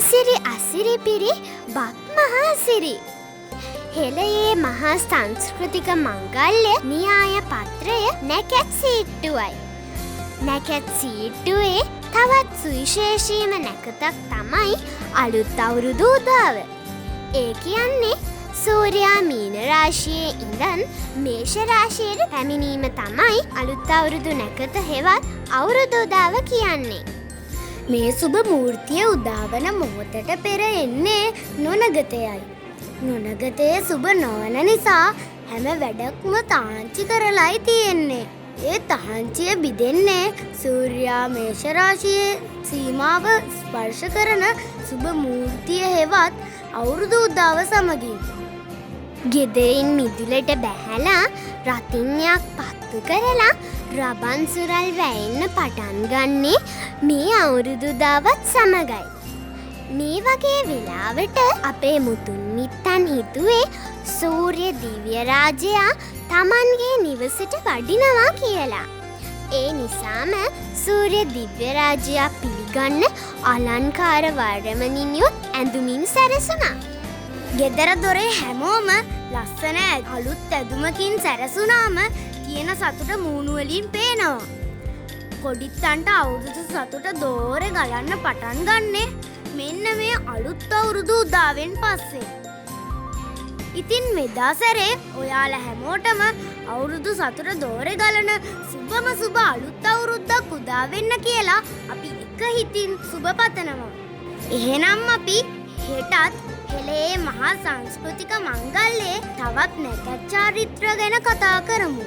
සිරි අසිරි පිරි බත් මහා සිරි. හෙළයේ මහා සංස්කෘතික මංගල්‍ය න්‍යාය පත්‍රය නැකැත් සීට්ටුවයි. නැකැත් සීට්ටුවේ තවත් සුවිශේෂීම නැකතක් තමයි අලුත් අවුරුදු උදාව. ඒ කියන්නේ සූර්යා මීන රාශියේ ඉඳන් මේෂ රාශියට පැමිණීම තමයි අලුත් අවුරුදු නැකත හෙවත් අවුරුදු උදාව කියන්නේ. මේ සුබ මූර්තිය උදාවන මොහොතට පෙර එන්නේ නොනගතයයි. නොනගතයේ සුබ නොවන නිසා හැම වැඩක්ම තාංචි කරලයි තියෙන්නේ. ඒ තහංචිය බිදෙන්නේ සූර්යා මේෂ රාශියේ සීමාව ස්පර්ශ කරන සුබ මූර්තිය හෙවත් අවුරුදු උදාව සමගින්. ගෙදරින් මිදුලට බැහැලා රතින්යක් පත්තු කරලා රබන් සුරල් වැයෙන්න පටන් ගන්නේ මේ අවුරුදු උදාවත් සමගයි. මේ වගේ වෙලාවට අපේ මුතුන් මිත්තන් හිතුවේ සූර්ය දිව්‍ය රාජයා තමන්ගේ නිවසට වඩිනවා කියලා. ඒ නිසාම සූර්ය දිව්‍ය රාජයා පිළිගන්න අලංකාර වර්ණමනින් යුත් ඇඳුමින් සැරසුණා. ගෙදර දොරේ හැමෝම ලස්සන අලුත් ඇඳුමකින් සැරසුනාම තියෙන සතුට මූණු වලින් පේනවා. කොඩිත්තන්ට අවුරුදු සතුට දෝරේ ගලන්න පටන් ගන්නේ මෙන්න මේ අලුත් අවුරුදු උදාවෙන් පස්සේ. ඉතින් මෙදා සැරේ ඔයාලා හැමෝටම අවුරුදු සතුට දෝරේ ගලන සුබම සුබ අලුත් අවුරුද්දක් උදා වෙන්න කියලා අපි එක හිතින් සුබ පතනවා. එහෙනම් අපි හෙටත් හෙළයේ මහා සංස්කෘතික මංගල්‍යයේ තවත් නැකත් චාරිත්‍ර ගැන කතා කරමු.